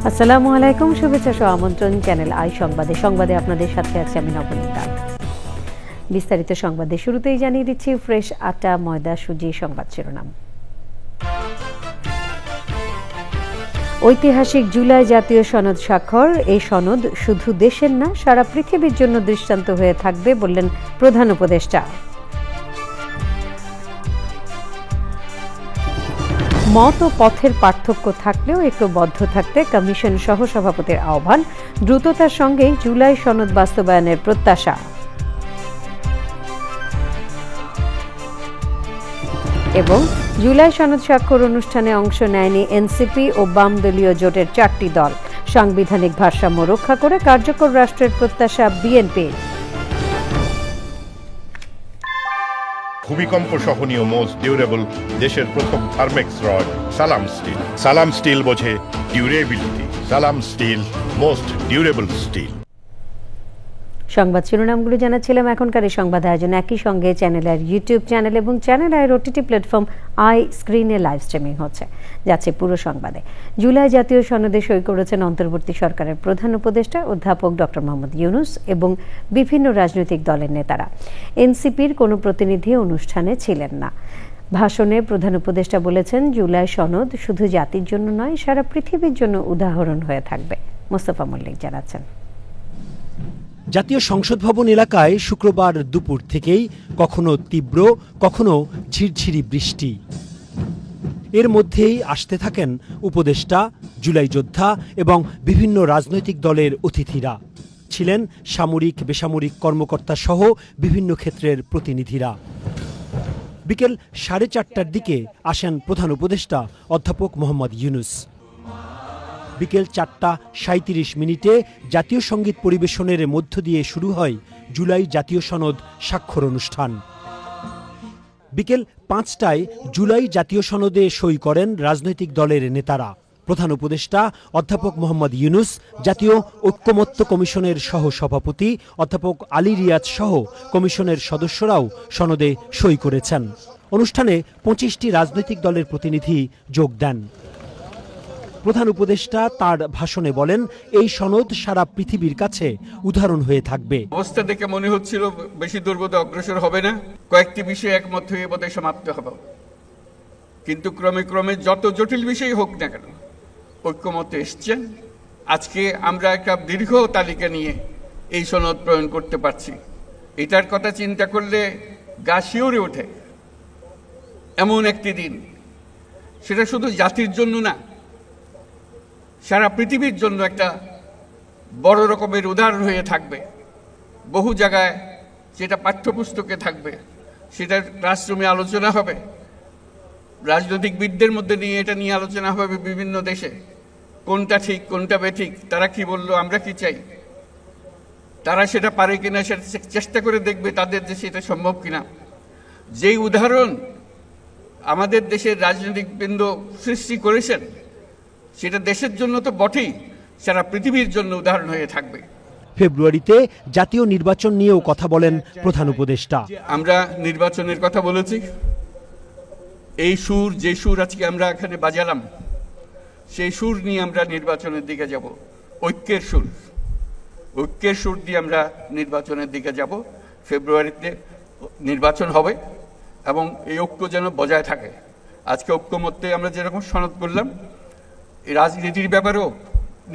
আসসালামু আলাইকুম, শুভেচ্ছা সহ আমন্ত্রণ চ্যানেল আই সংবাদে আপনাদের সাথে আছে আমি নবনীতা। বিস্তারিত সংবাদে শুরুতেই জানিয়ে দিচ্ছি ফ্রেশ আটা, ময়দা, সুজি সংবাদ শিরোনাম। ঐতিহাসিক জুলাই জাতীয় সনদ স্বাক্ষর। এই সনদ শুধু দেশের না, সারা পৃথিবীর জন্য দৃষ্টান্ত হয়ে থাকবে বললেন প্রধান উপদেষ্টা। মত ও পথের পার্থক্য থাকলেও ঐক্যবদ্ধ থাকতে কমিশন সহসভাপতির আহ্বান। দ্রুততার সঙ্গেই জুলাই সনদ বাস্তবায়নের প্রত্যাশা। এবং জুলাই সনদ স্বাক্ষর অনুষ্ঠানে অংশ নেয়নি এনসিপি ও বাম দলীয় জোটের 4টি দল। সাংবিধানিক ভারসাম্য রক্ষা করে কার্যকর রাষ্ট্রের প্রত্যাশা বিএনপির। ভূমিকম্প সহনীয় মোস্ট ডিউরেবল দেশের প্রথম থার্মেক্স রড সালাম স্টিল। সালাম স্টিল বোঝে ডিউরেবিলিটি। সালাম স্টিল, মোস্ট ডিউরেবল স্টিল। সংবাদ শিরোনামগুলো জানাচ্ছিলাম। এখনকার এই সংবাদ আয়োজন একই সঙ্গে চ্যানেলের ইউটিউব চ্যানেল এবং চ্যানেল আইয়ের ওটিটি প্ল্যাটফর্ম আই স্ক্রিনে লাইভ স্ট্রিমিং হচ্ছে। যাচ্ছে পুরো সংবাদে। জুলাই জাতীয় সনদে সই করেছেন অন্তর্বর্তী সরকারের প্রধান উপদেষ্টা অধ্যাপক ডক্টর মোহাম্মদ ইউনূস এবং বিভিন্ন রাজনৈতিক দলের নেতারা। এনসিপির কোনো প্রতিনিধি অনুষ্ঠানে ছিলেন না। ভাষণে প্রধান উপদেষ্টা বলেছেন, জুলাই সনদ শুধু জাতির জন্য নয়, সারা পৃথিবীর জন্য উদাহরণ হয়ে থাকবে। মোস্তফা মল্লিক জানাচ্ছেন। জাতীয় সংসদ ভবন এলাকায় শুক্রবার দুপুর থেকেই কখনো তীব্র, কখনো ঝিরঝিরি বৃষ্টি। এর মধ্যেই আসতে থাকেন উপদেষ্টা, জুলাই যোদ্ধা এবং বিভিন্ন রাজনৈতিক দলের অতিথিরা। ছিলেন সামরিক, বেসামরিক কর্মকর্তা সহ বিভিন্ন ক্ষেত্রের প্রতিনিধিরা। বিকেল 4:30টার দিকে আসেন প্রধান উপদেষ্টা অধ্যাপক মোহাম্মদ ইউনূস। বিকেল 4:37 জাতীয় সঙ্গীত পরিবেশনের মধ্য দিয়ে শুরু হয় জুলাই জাতীয় সনদ স্বাক্ষর অনুষ্ঠান। বিকেল 5টায় জুলাই জাতীয় সনদে সই করেন রাজনৈতিক দলের নেতারা। প্রধান উপদেষ্টা অধ্যাপক মোহাম্মদ ইউনূস, জাতীয় ঐক্যমত্য কমিশনের সহসভাপতি অধ্যাপক আলী রিয়াজ সহ কমিশনের সদস্যরাও সনদে সই করেছেন। অনুষ্ঠানে 25টি রাজনৈতিক দলের প্রতিনিধি যোগ দেন। প্রধান উপদেষ্টা তার ভাষণে বলেন, এই সনদ সারা পৃথিবীর কাছে উদাহরণ হয়ে থাকবে। অবস্থা দেখে মনে হচ্ছিল বেশি দুর্বোধ অগ্রসর হবে না, কয়েকটি বিষয়ে একমত হয়ে বোধহয় সমাপ্ত হবে। কিন্তু ক্রমে ক্রমে যত জটিল বিষয় হোক না কেন ঐক্যমতে এসছেন। আজকে আমরা একটা দীর্ঘ তালিকা নিয়ে এই সনদ প্রণয়ন করতে পারছি। এটার কথা চিন্তা করলে গা শিউরে ওঠে। এমন একটি দিন, সেটা শুধু জাতির জন্য না, সারা পৃথিবীর জন্য একটা বড় রকমের উদাহরণ হয়ে থাকবে। বহু জায়গায় যেটা পাঠ্যপুস্তকে থাকবে, সেটা ক্লাসরুমে আলোচনা হবে, রাজনৈতিকবিদদের মধ্যে নিয়ে এটা নিয়ে আলোচনা হবে বিভিন্ন দেশে। কোনটা ঠিক, কোনটা বেঠিক, তারা কি বললো, আমরা কি চাই, তারা সেটা পারে কিনা সেটা চেষ্টা করে দেখবে তাদের দেশে এটা সম্ভব কিনা। যেই উদাহরণ আমাদের দেশের রাজনৈতিকবৃন্দ সৃষ্টি করেছেন, সেটা দেশের জন্য তো বটেই, সারা পৃথিবীর জন্য উদাহরণ হয়ে থাকবে। ফেব্রুয়ারিতে জাতীয় নির্বাচন নিয়েও কথা বলেন প্রধান উপদেষ্টা। আমরা নির্বাচনের কথা বলেছি। এই সুর, যে সুর আজকে আমরা এখানে বাজালাম, সেই সুর নিয়ে আমরা নির্বাচনের দিকে যাব। ঐক্যের সুর, ঐক্যের সুর দিয়ে আমরা নির্বাচনের দিকে যাব। ফেব্রুয়ারিতে নির্বাচন হবে এবং এই ঐক্য যেন বজায় থাকে। আজকে ঐক্যমত্যে আমরা যেরকম সনদ করলাম, রাজনীতির ব্যাপারেও,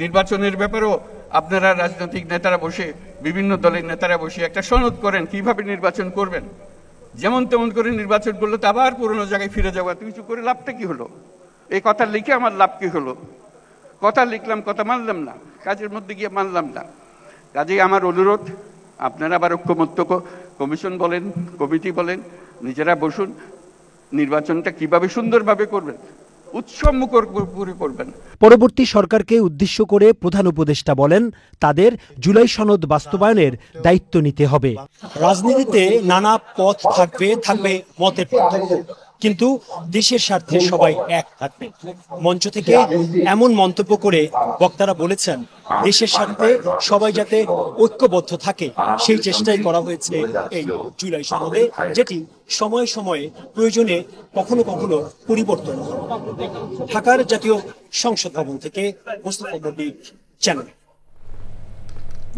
নির্বাচনের ব্যাপারেও আপনারা রাজনৈতিক নেতারা বসে, বিভিন্ন দলের নেতারা বসে একটা সনদ করেন কিভাবে নির্বাচন করবেন। যেমন তেমন করে নির্বাচন করলে তো আবার পুরনো জায়গায় ফিরে যাওয়া, কিছু করে লাভটা কি হলো? এই কথা লিখে আমার লাভ কি হলো? কথা লিখলাম, কথা মানলাম না, কাজের মধ্যে গিয়ে মানলাম না। কাজেই আমার অনুরোধ, আপনারা আবার ঐক্যমত্য কমিশন বলেন, কমিটি বলেন, নিজেরা বসুন, নির্বাচনটা কিভাবে সুন্দরভাবে করবেন, উৎসবমুখর করবেন। পরবর্তী সরকারকে উদ্দেশ্য করে প্রধান উপদেষ্টা বলেন, তাদের জুলাই সনদ বাস্তবায়নের দায়িত্ব নিতে হবে। রাজনীতিতে নানা পথ থাকবে, থাকবে মতের পার্থক্য, কিন্তু দেশের স্বার্থে সবাই এক থাকবে। মঞ্চ থেকে এমন মন্তব্য করে বক্তারা বলেছেন, দেশের স্বার্থে সবাই যাতে ঐক্যবদ্ধ থাকে সেই চেষ্টাই করা হয়েছে এই জুলাই সনদে, যেটি সময়ে সময়ে প্রয়োজনে কখনো কখনো পরিবর্তন হয়। ঢাকার জাতীয় সংসদ ভবন থেকে মোস্তফা মল্লিক, চ্যানেল।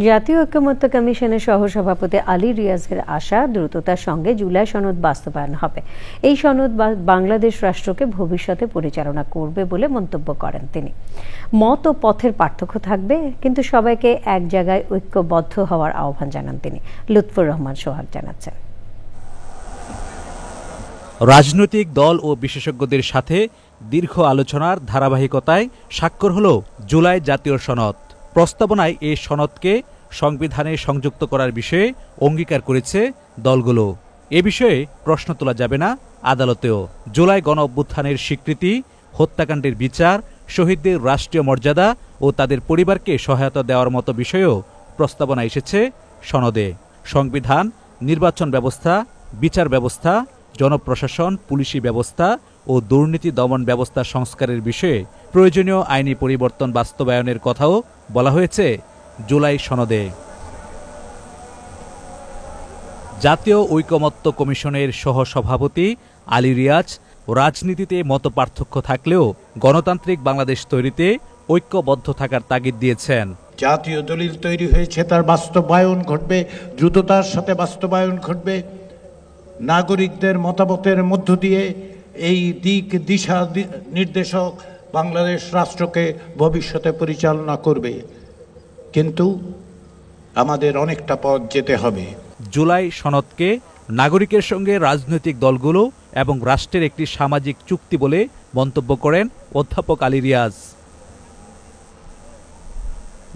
জাতীয় ঐক্যমত্য কমিশনের সহসভাপতি আলী রিয়াজের আশা, দ্রুততার সঙ্গে জুলাই সনদ বাস্তবায়ন হবে। এই সনদ বাংলাদেশ রাষ্ট্রকে ভবিষ্যতে পরিচালনা করবে বলে মন্তব্য করেন তিনি। মত ও পথের পার্থক্য থাকবে, কিন্তু সবাইকে এক জায়গায় ঐক্যবদ্ধ হওয়ার আহ্বান জানান তিনি। লুৎফুর রহমান সোহাগ জানাচ্ছেন। রাজনৈতিক দল ও বিশেষজ্ঞদের সাথে দীর্ঘ আলোচনার ধারাবাহিকতায় স্বাক্ষর হল জুলাই জাতীয় সনদ। প্রস্তাবনায় এই সনদকে সংবিধানে সংযুক্ত করার বিষয়ে অঙ্গীকার করেছে দলগুলো। এ বিষয়ে প্রশ্ন তোলা যাবে না আদালতেও। জুলাই গণ অভ্যুত্থানের স্বীকৃতি, হত্যাকাণ্ডের বিচার, শহীদদের রাষ্ট্রীয় মর্যাদা ও তাদের পরিবারকে সহায়তা দেওয়ার মতো বিষয়েও প্রস্তাবনা এসেছে সনদে। সংবিধান, নির্বাচন ব্যবস্থা, বিচার ব্যবস্থা, জনপ্রশাসন, পুলিশি ব্যবস্থা ও দুর্নীতি দমন ব্যবস্থা সংস্কারের বিষয়ে প্রয়োজনীয় আইনি পরিবর্তন বাস্তবায়নের কথাও বলা হয়েছে জুলাই সনদে। জাতীয় ঐকমত্য কমিশনের সহসভাপতি আলী রিয়াজ, রাজনীতিতে মতপার্থক্য থাকলেও গণতান্ত্রিক বাংলাদেশ তৈরিতে ঐক্যবদ্ধ থাকার তাগিদ দিয়েছেন। জাতীয় দলিল তৈরি হয়েছে, তার বাস্তবায়ন ঘটবে, দ্রুততার সাথে বাস্তবায়ন ঘটবে। নাগরিকদের মতামতের মধ্য দিয়ে এই দিক দিশা নির্দেশক বাংলাদেশ রাষ্ট্রকে ভবিষ্যতে পরিচালনা করবে, কিন্তু আমাদের অনেকটা পথ যেতে হবে। জুলাই সনদকে নাগরিকের সঙ্গে রাজনৈতিক দলগুলো এবং রাষ্ট্রের একটি সামাজিক চুক্তি বলে মন্তব্য করেন অধ্যাপক আলী রিয়াজ।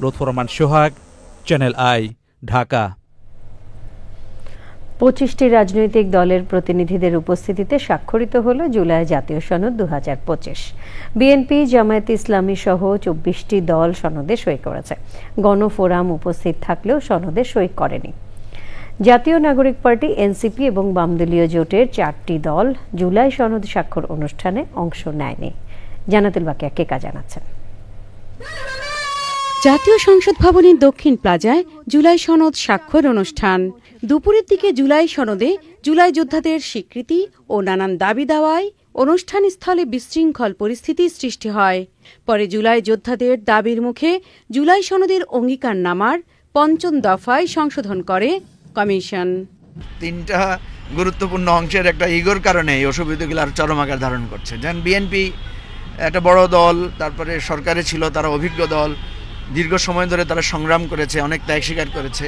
লুৎফুর রহমান সোহাগ, চ্যানেল আই, ঢাকা। 25টি রাজনৈতিক দলের প্রতিনিধিদের উপস্থিতিতে স্বাক্ষরিত হল জুলাই জাতীয় সনদ 2025। বিএনপি, জামায়াতে ইসলামী সহ 24টি দল সনদে সই করেছে। গণফোরাম উপস্থিত থাকলেও সনদে সই করেনি। জাতীয় নাগরিক পার্টি, এনসিপি এবং বামদলীয় জোটের 4টি দল জুলাই সনদ স্বাক্ষর অনুষ্ঠানে অংশ নেয়নি। জানাতুল বাকিয়া কেকা জানাচ্ছেন। জাতীয় সংসদ ভবনের দক্ষিণ প্লাজায় জুলাই সনদ স্বাক্ষর অনুষ্ঠান। দুপুরের দিকে জুলাই সনদে জুলাই যোদ্ধাদের স্বীকৃতি ও নানান দাবি দাওয়ায় অনুষ্ঠানস্থলে বিশৃঙ্খল পরিস্থিতির সৃষ্টি হয়। পরে জুলাই যোদ্ধাদের দাবির মুখে জুলাই সনদের অঙ্গীকারনামার 5ম দফায় সংশোধন করে কমিশন। 3টা গুরুত্বপূর্ণ অংশের একটা ইগোর কারণে এই অসুবিধাগুলো আর চরম আকার ধারণ করছে। যেমন বিএনপি একটা বড় দল, তারপরে সরকারে ছিল, তারা অভিজ্ঞ দল, দীর্ঘ সময় ধরে তারা সংগ্রাম করেছে, অনেক ত্যাগ স্বীকার করেছে।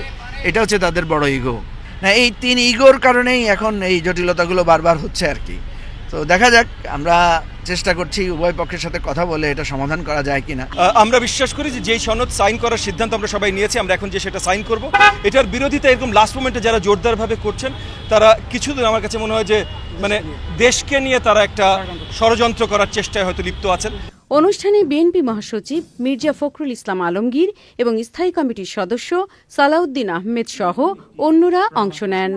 এটা হচ্ছে তাদের বড় ইগো। না, এই 3 ইগোর কারণেই এখন এই জটিলতাগুলো বারবার হচ্ছে আর কি। তো দেখা যাক, আমরা চেষ্টা করছি উভয় পক্ষের সাথে কথা বলে এটা সমাধান করা যায় কিনা। আমরা বিশ্বাস করি যে যেই সনদ সাইন করার সিদ্ধান্ত আমরা সবাই নিয়েছি, আমরা এখন যে সেটা সাইন করব। এটার বিরোধিতা এরকম লাস্ট মোমেন্টে যারা জোরদারভাবে করছেন, তারা কিছুদিন আমার কাছে মনে হয় যে মানে দেশকে নিয়ে তারা একটা ষড়যন্ত্র করার চেষ্টায় হয়তো লিপ্ত আছেন। অনুষ্ঠানে বিএনপি মহাসচিব মির্জা ফখরুল ইসলাম আলমগীর এবং স্থায়ী কমিটির সদস্য সালাউদ্দিন আহমেদ সহ অন্যরা অংশ নেন।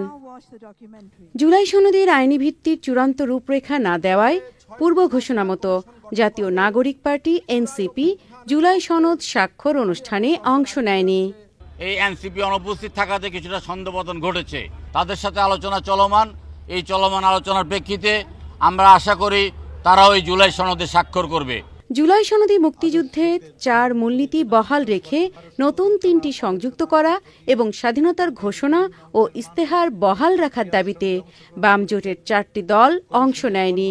জুলাই সনদের আইনি ভিত্তির চূড়ান্ত রূপরেখা না দেওয়ায় পূর্ব ঘোষণা মতো জাতীয় নাগরিক পার্টি, এনসিপি জুলাই সনদ স্বাক্ষর অনুষ্ঠানে অংশ নেয়নি। এই এনসিপি অনুপস্থিত থাকাতে কিছুটা ছন্দপতন ঘটেছে। তাদের সাথে আলোচনা চলমান। এই চলমান আলোচনার প্রেক্ষিতে আমরা আশা করি তারা ওই জুলাই সনদে স্বাক্ষর করবে। জুলাই সনদে মুক্তিযুদ্ধের 4 মূলনীতি বহাল রেখে নতুন 3টি সংযুক্ত করা এবং স্বাধীনতার ঘোষণা ও ইস্তেহার বহাল রাখার দাবিতে বাম জোটের 4টি দল অংশ নেয়নি।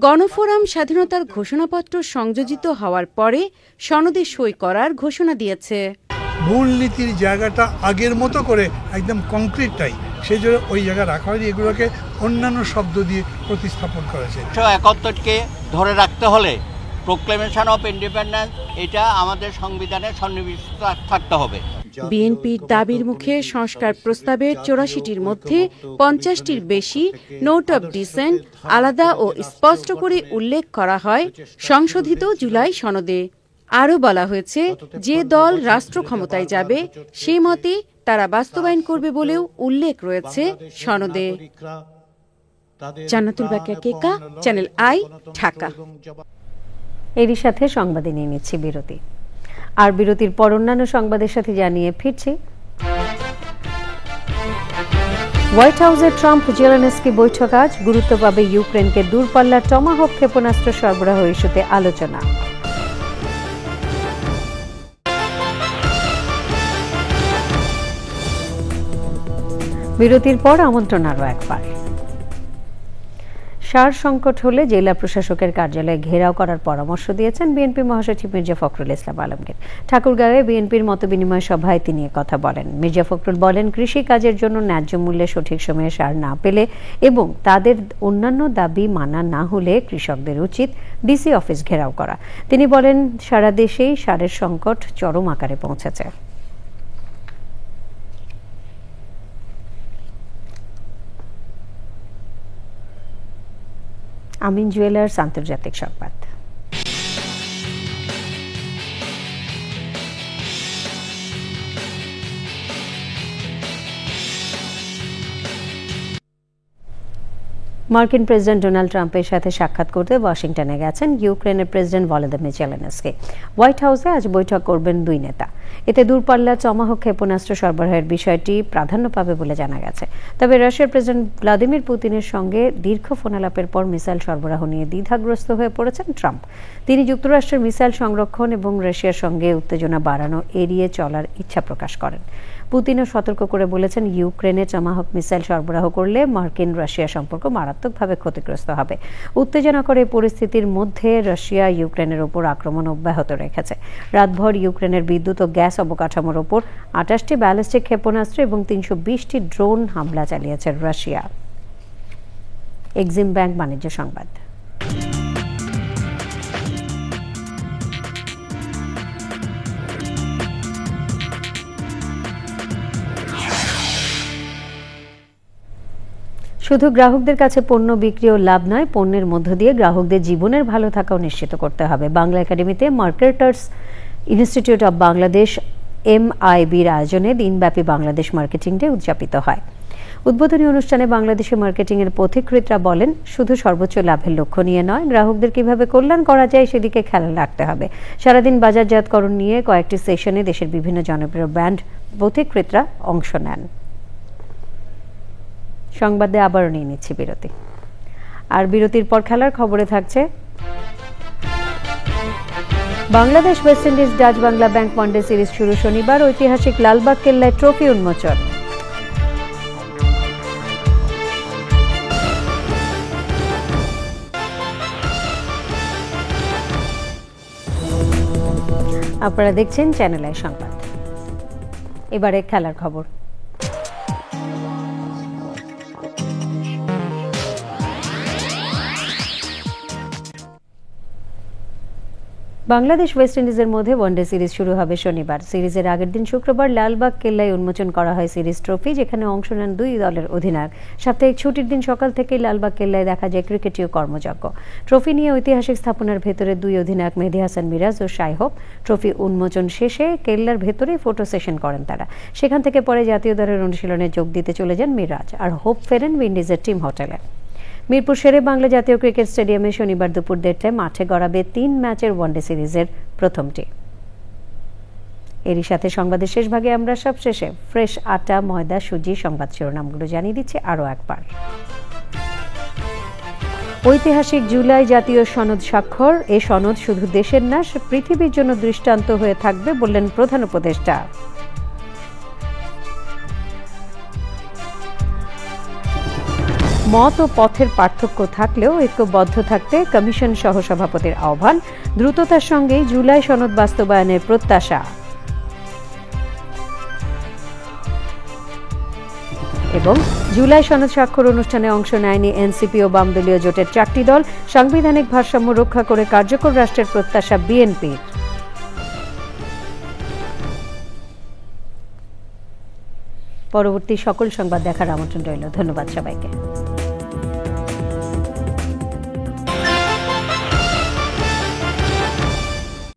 গণফোরাম স্বাধীনতার ঘোষণাপত্র সংযোজিত হওয়ার পরে সনদে সই করার ঘোষণা দিয়েছে। মূলনীতির জায়গাটা আগের মতো করে একদম কংক্রিটটাই, সেই জন্য ওই জায়গা রাখা হয়নি, এগুলোকে অন্যান্য শব্দ দিয়ে প্রতিস্থাপন করেছে। 71কে ধরে রাখতে হলে প্রোক্লেমেশন অফ ইন্ডিপেন্ডেন্স এটা আমাদের সংবিধানে সন্নিবেশিত থাকতে হবে। বিএনপির দাবির মুখে সংস্কার প্রস্তাবের 84টির মধ্যে 50টির বেশি নোট অব ডিসেন্ট আলাদা ও স্পষ্ট করে উল্লেখ করা হয় সংশোধিত জুলাই সনদে। আরও বলা হয়েছে, যে দল রাষ্ট্র ক্ষমতায় যাবে সে মতে তারা বাস্তবায়ন করবে বলেও উল্লেখ রয়েছে সনদে। জান্নাতুল বাকিয়া কেকা, চ্যানেল আই, ঢাকা। এরই সাথে সংবাদে নিয়ে নিচ্ছি বিরতি, আর বিরতির পর অন্যান্য সংবাদের সাথে জানিয়ে ফিরছি। হোয়াইট হাউসে ট্রাম্প জেলেনস্কি বৈঠক আজ, গুরুত্ব পাবে ইউক্রেনকে দূরপাল্লার টমাহক ক্ষেপণাস্ত্র সরবরাহ ইস্যুতে আলোচনা। বিরতির পর আমন্ত্রণ আরও একবার। সার সংকট হলে জেলা প্রশাসকের কার্যালয়ে ঘেরাও করার পরামর্শ দিয়েছেন বিএনপি মহাসচিব মির্জা ফখরুল ইসলাম আলমগীর। ঠাকুরগাঁওয়ে বিএনপির মতবিনিময় সভায় তিনি কথা বলেন। মির্জা ফখরুল বলেন, কৃষি কাজের জন্য ন্যায্য মূল্যে সঠিক সময়ে সার না পেলে এবং তাদের অন্যান্য দাবি মানা না হলে কৃষকদের উচিত ডিসি অফিস ঘেরাও করা। তিনি বলেন, সারা দেশেই সারের সংকট চরম আকারে পৌঁছেছে। আমিন জুয়েলার্স আন্তর্জাতিক সংবাদ। মার্কিন প্রেসিডেন্ট ডোনাল্ড ট্রাম্পের সাথে সাক্ষাৎ করতে ওয়াশিংটনে গেছেন ইউক্রেনের প্রেসিডেন্ট ভলোদিমির জেলেনস্কি। হোয়াইট হাউসে আজ বৈঠক করবেন দুই নেতা। এতে দূরপাল্লার টমাহক ক্ষেপণাস্ত্র সরবরাহের বিষয়টি প্রাধান্য পাবে বলে জানা গেছে। তবে রাশিয়ার প্রেসিডেন্ট ভ্লাদিমির পুতিনের সঙ্গে দীর্ঘ ফোনালাপের পর মিসাইল সরবরাহ নিয়ে দ্বিধাগ্রস্ত হয়ে পড়েছেন ট্রাম্প। তিনি যুক্তরাষ্ট্রের মিসাইল সংরক্ষণ এবং রাশিয়ার সঙ্গে উত্তেজনা বাড়ানো এড়িয়ে চলার ইচ্ছা প্রকাশ করেন। পুতিনও সতর্ক করে বলেছেন, ইউক্রেনে টমাহক মিসাইল সরবরাহ করলে মার্কিন রাশিয়া সম্পর্ক মারাত্মকভাবে ক্ষতিগ্রস্ত হবে। উত্তেজনাকর এই পরিস্থিতির মধ্যে রাশিয়া ইউক্রেনের ওপর আক্রমণ অব্যাহত রেখেছে। রাতভর ইউক্রেনের বিদ্যুৎ ও গ্যাস অবকাঠামোর ওপর 28টি ব্যালিস্টিক ক্ষেপণাস্ত্র এবং 320টি ড্রোন হামলা চালিয়েছে রাশিয়া। এক্সিম ব্যাংক বাণিজ্য সংবাদ। শুধু গ্রাহকদের কাছে পণ্য বিক্রি ও লাভ নয়, পণ্যের মধ্য দিয়ে গ্রাহকদের জীবনের ভালো থাকাও নিশ্চিত করতে হবে। বাংলা একাডেমিতে মার্কেটার্স ইনস্টিটিউট অব বাংলাদেশ MIBর আয়োজনে দিনব্যাপী বাংলাদেশ মার্কেটিং ডে উদযাপিত হয়। উদ্বোধনী অনুষ্ঠানে বাংলাদেশে মার্কেটিং এর পথিকৃতরা বলেন, শুধু সর্বোচ্চ লাভের লক্ষ্য নিয়ে নয়, গ্রাহকদের কিভাবে কল্যাণ করা যায় সেদিকে খেয়াল রাখতে হবে। সারাদিন বাজারজাতকরণ নিয়ে কয়েকটি সেশনে দেশের বিভিন্ন জনপ্রিয় ব্র্যান্ড পথিকৃতরা অংশ নেন। সংবাদে আবারও নিয়ে নিচ্ছি বিরতি, আর বিরতির পর খেলার খবরে থাকছে Bangladesh West Indies Dutch Bangla bank one day series শুরু শনিবার। ঐতিহাসিক লালবাগ কেল্লায় ট্রফি উন্মোচন। আপনারা দেখছেন চ্যানেল আই সংবাদ। এবারে খেলার খবর। বাংলাদেশ ওয়েস্ট ইন্ডিজের মধ্যে ওয়ানডে সিরিজ শুরু হবে শনিবার। সিরিজের আগের দিন শুক্রবার লালবাগ কেল্লায় উন্মোচন করা হয় সিরিজ ট্রফি, যেখানে অংশ নেন দুই দলের অধিনায়ক। সাপ্তাহিক ছুটির দিন সকাল থেকে লালবাগ কেল্লায় দেখা যায় ক্রিকেটীয় কর্মযজ্ঞ। ট্রফি নিয়ে ঐতিহাসিক স্থাপনার ভেতরে দুই অধিনায়ক মেহেদী হাসান মিরাজ ও সাইহব ট্রফি উন্মোচন শেষে কেল্লার ভেতরে ফটো সেশন করেন তারা। সেখান থেকে পরে জাতীয় দলের অনুশীলনে যোগ দিতে চলে যান মিরাজ, আর হোপ ফেরেন উইন্ডিজের টিম হোটেলে। মিরপুর শেরে বাংলা জাতীয় ক্রিকেট স্টেডিয়ামে শনিবার দুপুর 1:30টায় মাঠে গড়াবে 3 ম্যাচের ওয়ানডে সিরিজের প্রথমটি। এরই সাথে সংবাদের শেষ ভাগে আমরা সবশেষে ফ্রেশ আটা, ময়দা, সুজি সংবাদ শিরোনামগুলো জানিয়ে দিচ্ছি আরও একবার। ঐতিহাসিক জুলাই জাতীয় সনদ স্বাক্ষর। এ সনদ শুধু দেশের না, পৃথিবীর জন্য দৃষ্টান্ত হয়ে থাকবে বললেন প্রধান উপদেষ্টা। মত ও পথের পার্থক্য থাকলেও ঐক্যবদ্ধ থাকতে কমিশন সহসভাপতির আহ্বান। দ্রুততার সঙ্গে জুলাই সনদ বাস্তবায়নের প্রত্যাশা। এবং জুলাই সনদ স্বাক্ষর অনুষ্ঠানে অংশ নেয়নি এনসিপি ও বামদলীয় জোটের 4টি দল। সাংবিধানিক ভারসাম্য রক্ষা করে কার্যকর রাষ্ট্রের প্রত্যাশা বিএনপির। পরবর্তী সকল সংবাদ দেখার আমন্ত্রণ রইল। ধন্যবাদ সবাইকে।